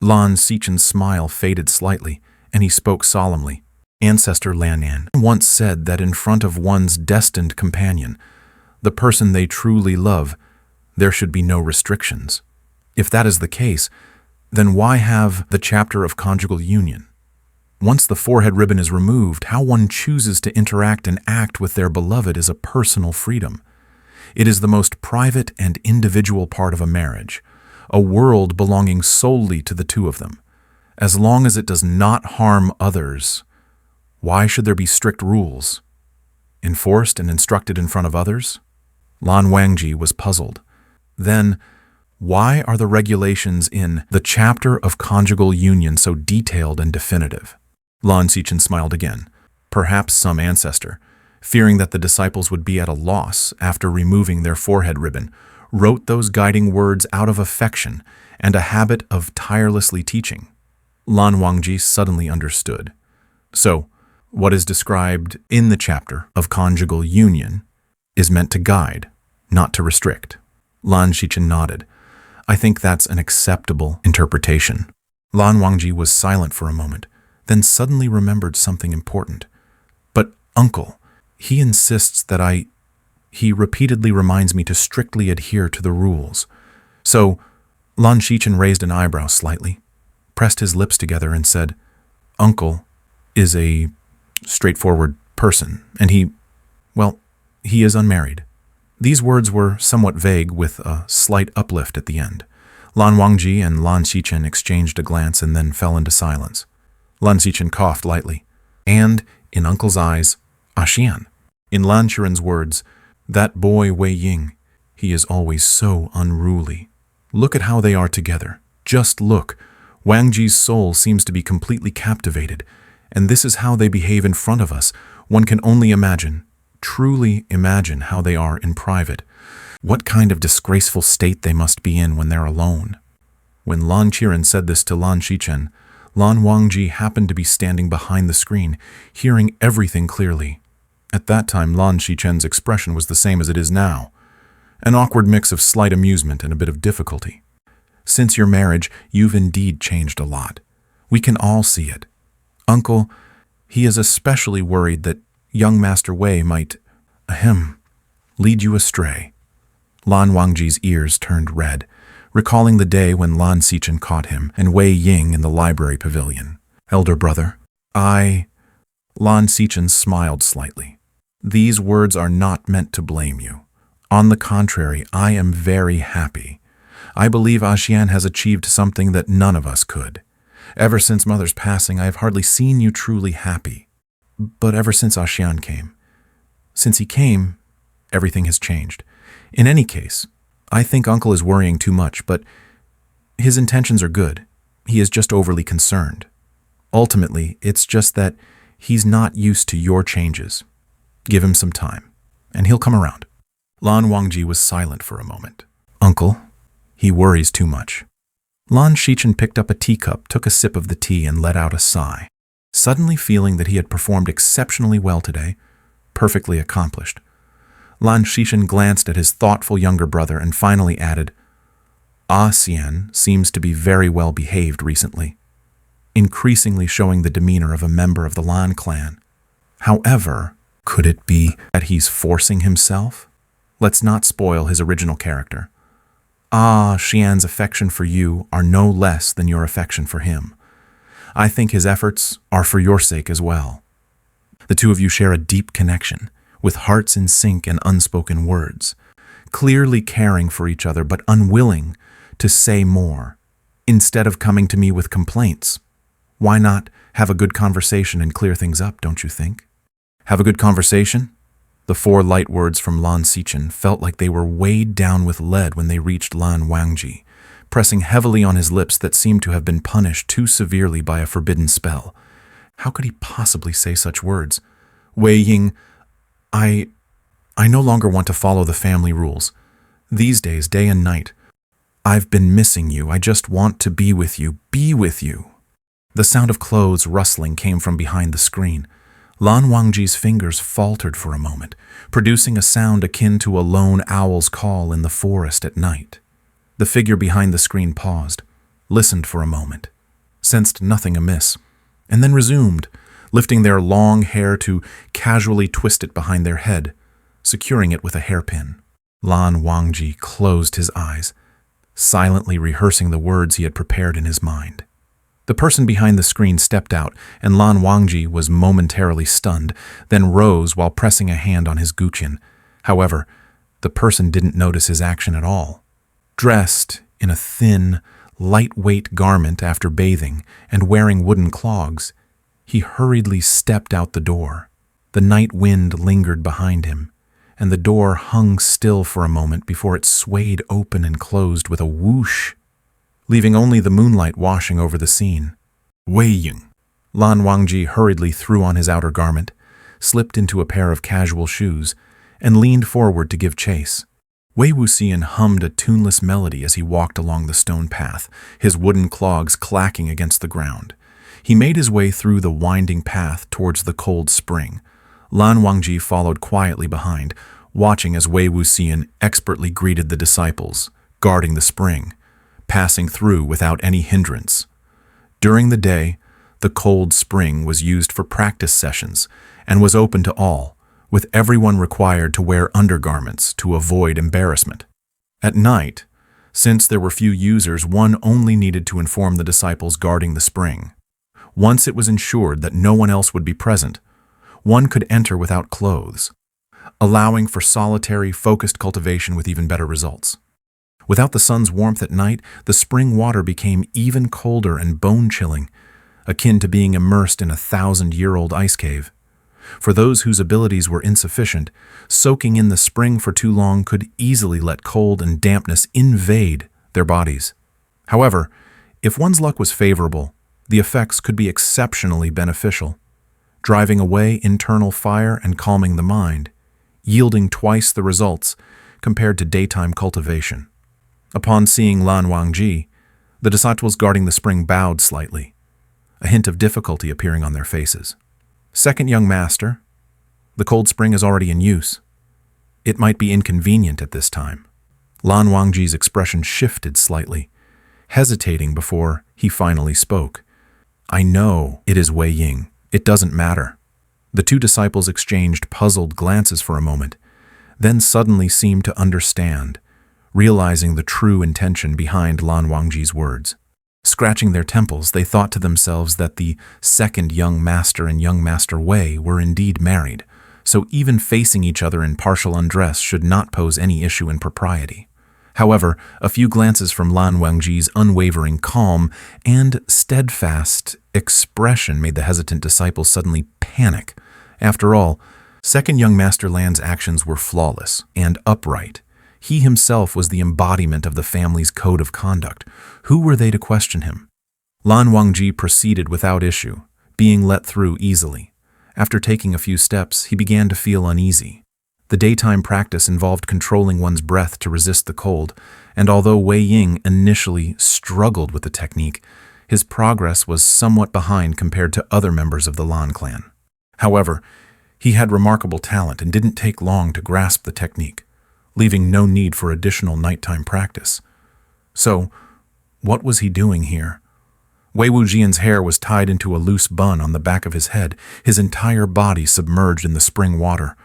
Lan Qiren's smile faded slightly, and he spoke solemnly. Ancestor Lan once said that in front of one's destined companion, the person they truly love, there should be no restrictions. If that is the case, then why have the chapter of conjugal union? Once the forehead ribbon is removed, how one chooses to interact and act with their beloved is a personal freedom. It is the most private and individual part of a marriage, a world belonging solely to the two of them. As long as it does not harm others, why should there be strict rules? Enforced and instructed in front of others? Lan Wangji was puzzled. Then, why are the regulations in the chapter of conjugal union so detailed and definitive? Lan Qiren smiled again. Perhaps some ancestor, fearing that the disciples would be at a loss after removing their forehead ribbon, wrote those guiding words out of affection and a habit of tirelessly teaching. Lan Wangji suddenly understood. So, what is described in the chapter of conjugal union is meant to guide, not to restrict. Lan Qiren nodded. I think that's an acceptable interpretation. Lan Wangji was silent for a moment, then suddenly remembered something important. But, uncle, he insists that he repeatedly reminds me to strictly adhere to the rules. So, Lan Qiren raised an eyebrow slightly, pressed his lips together and said, Uncle is a straightforward person, and he is unmarried. These words were somewhat vague with a slight uplift at the end. Lan Wangji and Lan Qiren exchanged a glance and then fell into silence. Lan Qiren coughed lightly. And, in Uncle's eyes, Xian. In Lan Qiren's words, that boy Wei Ying, he is always so unruly. Look at how they are together. Just look. Wangji's soul seems to be completely captivated, and this is how they behave in front of us. One can only imagine, truly imagine how they are in private. What kind of disgraceful state they must be in when they're alone. When Lan Qiren said this to Lan Qiren, Lan Wangji happened to be standing behind the screen, hearing everything clearly. At that time, Lan Qiren's expression was the same as it is now, an awkward mix of slight amusement and a bit of difficulty. Since your marriage, you've indeed changed a lot. We can all see it. Uncle, he is especially worried that young Master Wei might, lead you astray. Lan Wangji's ears turned red, recalling the day when Lan Qiren caught him and Wei Ying in the library pavilion. Elder brother, Lan Qiren smiled slightly. These words are not meant to blame you. On the contrary, I am very happy. I believe Xian has achieved something that none of us could. Ever since Mother's passing, I have hardly seen you truly happy. But ever since Xian came. Since he came, everything has changed. In any case, I think Uncle is worrying too much, but his intentions are good. He is just overly concerned. Ultimately, it's just that he's not used to your changes. Give him some time, and he'll come around. Lan Wangji was silent for a moment. Uncle, he worries too much. Lan Qiren picked up a teacup, took a sip of the tea, and let out a sigh, suddenly feeling that he had performed exceptionally well today, perfectly accomplished. Lan Qiren glanced at his thoughtful younger brother and finally added, Xian seems to be very well behaved recently, increasingly showing the demeanor of a member of the Lan clan. However, could it be that he's forcing himself? Let's not spoil his original character. Xian's affection for you are no less than your affection for him. I think his efforts are for your sake as well. The two of you share a deep connection, with hearts in sync and unspoken words, clearly caring for each other but unwilling to say more. Instead of coming to me with complaints, why not have a good conversation and clear things up, don't you think? Have a good conversation? The four light words from Lan Qiren felt like they were weighed down with lead when they reached Lan Wangji, pressing heavily on his lips that seemed to have been punished too severely by a forbidden spell. How could he possibly say such words? Wei Ying, I no longer want to follow the family rules. These days, day and night, I've been missing you. I just want to be with you. Be with you. The sound of clothes rustling came from behind the screen. Lan Wangji's fingers faltered for a moment, producing a sound akin to a lone owl's call in the forest at night. The figure behind the screen paused, listened for a moment, sensed nothing amiss, and then resumed, lifting their long hair to casually twist it behind their head, securing it with a hairpin. Lan Wangji closed his eyes, silently rehearsing the words he had prepared in his mind. The person behind the screen stepped out, and Lan Wangji was momentarily stunned, then rose while pressing a hand on his guqian. However, the person didn't notice his action at all. Dressed in a thin, lightweight garment after bathing and wearing wooden clogs, he hurriedly stepped out the door. The night wind lingered behind him, and the door hung still for a moment before it swayed open and closed with a whoosh, leaving only the moonlight washing over the scene. Wei Ying. Lan Wangji hurriedly threw on his outer garment, slipped into a pair of casual shoes, and leaned forward to give chase. Wei Wuxian hummed a tuneless melody as he walked along the stone path, his wooden clogs clacking against the ground. He made his way through the winding path towards the cold spring. Lan Wangji followed quietly behind, watching as Wei Wuxian expertly greeted the disciples, guarding the spring, passing through without any hindrance. During the day, the cold spring was used for practice sessions and was open to all, with everyone required to wear undergarments to avoid embarrassment. At night, since there were few users, one only needed to inform the disciples guarding the spring. Once it was ensured that no one else would be present, one could enter without clothes, allowing for solitary, focused cultivation with even better results. Without the sun's warmth at night, the spring water became even colder and bone-chilling, akin to being immersed in a 1,000-year-old ice cave. For those whose abilities were insufficient, soaking in the spring for too long could easily let cold and dampness invade their bodies. However, if one's luck was favorable, the effects could be exceptionally beneficial, driving away internal fire and calming the mind, yielding twice the results compared to daytime cultivation. Upon seeing Lan Wangji, the disciples guarding the spring bowed slightly, a hint of difficulty appearing on their faces. Second young master, the cold spring is already in use. It might be inconvenient at this time. Lan Wangji's expression shifted slightly, hesitating before he finally spoke. I know it is Wei Ying. It doesn't matter. The two disciples exchanged puzzled glances for a moment, then suddenly seemed to understand, realizing the true intention behind Lan Wangji's words. Scratching their temples, they thought to themselves that the second young master and young master Wei were indeed married, so even facing each other in partial undress should not pose any issue in propriety. However, a few glances from Lan Wangji's unwavering calm and steadfast expression made the hesitant disciples suddenly panic. After all, second young master Lan's actions were flawless and upright. He himself was the embodiment of the family's code of conduct. Who were they to question him? Lan Wangji proceeded without issue, being let through easily. After taking a few steps, he began to feel uneasy. The daytime practice involved controlling one's breath to resist the cold, and although Wei Ying initially struggled with the technique, his progress was somewhat behind compared to other members of the Lan clan. However, he had remarkable talent and didn't take long to grasp the technique, leaving no need for additional nighttime practice. So, what was he doing here? Wei Wuxian's hair was tied into a loose bun on the back of his head, his entire body submerged in the spring water,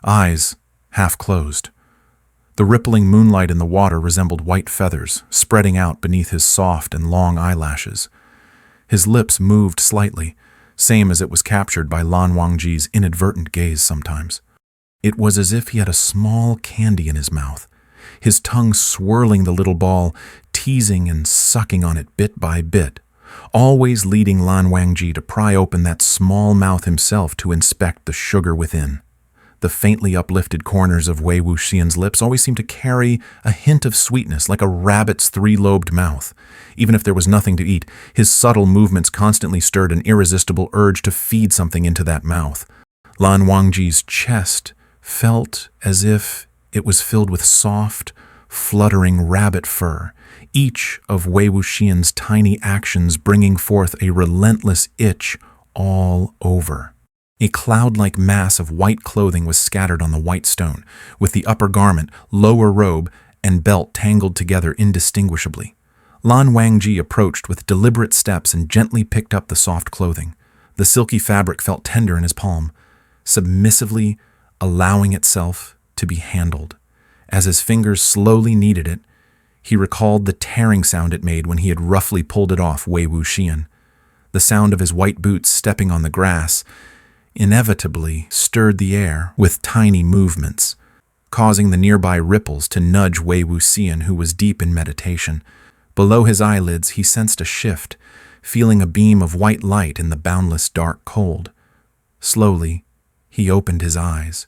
eyes half closed. The rippling moonlight in the water resembled white feathers, spreading out beneath his soft and long eyelashes. His lips moved slightly, same as it was captured by Lan Wangji's inadvertent gaze sometimes. It was as if he had a small candy in his mouth, his tongue swirling the little ball, teasing and sucking on it bit by bit, always leading Lan Wangji to pry open that small mouth himself to inspect the sugar within. The faintly uplifted corners of Wei Wuxian's lips always seemed to carry a hint of sweetness, like a rabbit's three-lobed mouth. Even if there was nothing to eat, his subtle movements constantly stirred an irresistible urge to feed something into that mouth. Lan Wangji's chest felt as if it was filled with soft, fluttering rabbit fur, each of Wei Wuxian's tiny actions bringing forth a relentless itch all over. A cloud-like mass of white clothing was scattered on the white stone, with the upper garment, lower robe, and belt tangled together indistinguishably. Lan Wangji approached with deliberate steps and gently picked up the soft clothing. The silky fabric felt tender in his palm, submissively allowing itself to be handled. As his fingers slowly kneaded it, he recalled the tearing sound it made when he had roughly pulled it off Wei Wuxian. The sound of his white boots stepping on the grass inevitably stirred the air with tiny movements, causing the nearby ripples to nudge Wei Wuxian, who was deep in meditation. Below his eyelids, he sensed a shift, feeling a beam of white light in the boundless dark cold. Slowly, he opened his eyes,